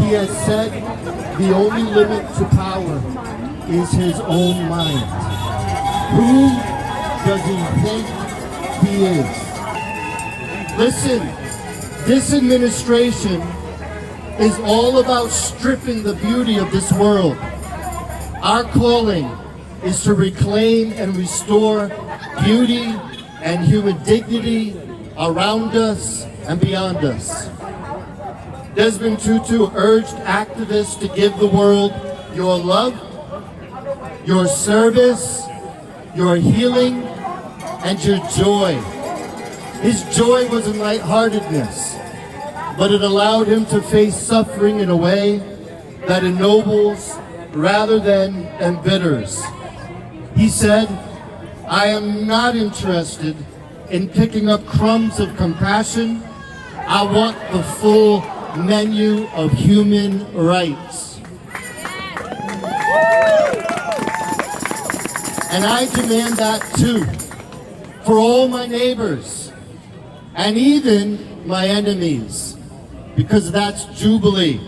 He has said the only limit to power is his own mind. Who does he think he is? Listen, this administration is all about stripping the beauty of this world. Our calling is to reclaim and restore beauty and human dignity around us and beyond us. Desmond Tutu urged activists to give the world your love, your service, your healing, and your joy. His joy was in lightheartedness. but it allowed him to face suffering in a way that ennobles rather than embitters. He said, "I am not interested in picking up crumbs of compassion. I want the full menu of human rights." And I demand that too, for all my neighbors, and even my enemies, because that's Jubilee.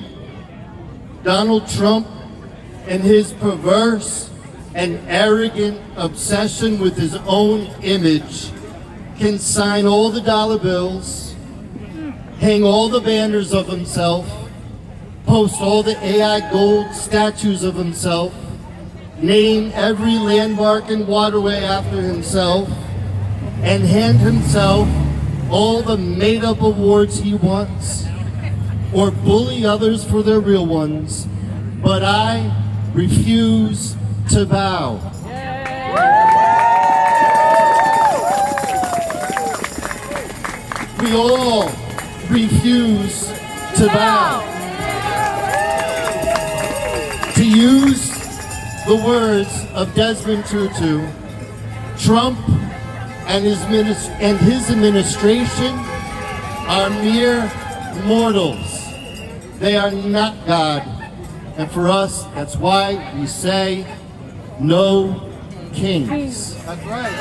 Donald Trump and his perverse and arrogant obsession with his own image can sign all the dollar bills, hang all the banners of himself, post all the AI gold statues of himself, name every landmark and waterway after himself, and hand himself all the made-up awards he wants, or bully others for their real ones. But I refuse to bow. We all refuse to bow. To use the words of Desmond Tutu, Trump and his administration are mere mortals. They are not God. And for us, that's why we say, no kings. That's right.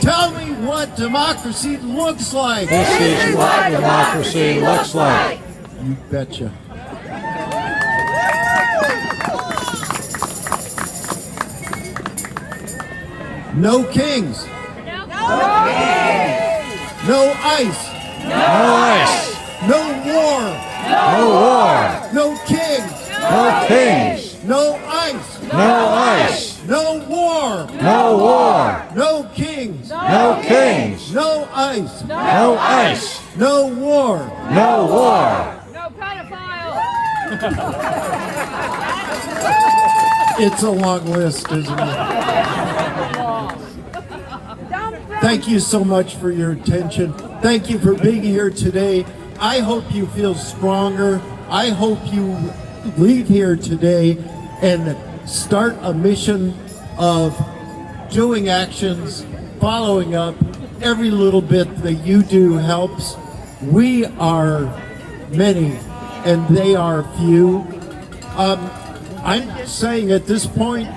Tell me what democracy looks like. This is what democracy looks like. You betcha. No kings. No ice. No ice. No war. No war. No kings. No kings. No ice. No ice. No war. No war. No kings. No kings. No ice. No ice. No war. No war. No pedophile! It's a long list, isn't it? Thank you so much for your attention. Thank you for being here today. I hope you feel stronger. I hope you leave here today and start a mission of doing actions, following up. Every little bit that you do helps. We are many and they are few. I'm saying at this point,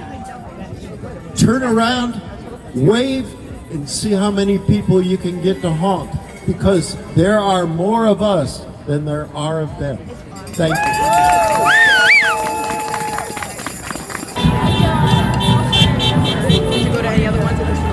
turn around, wave, and see how many people you can get to honk, because there are more of us than there are of them. Thank you. Did you go to any other ones at this point?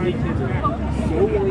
make him so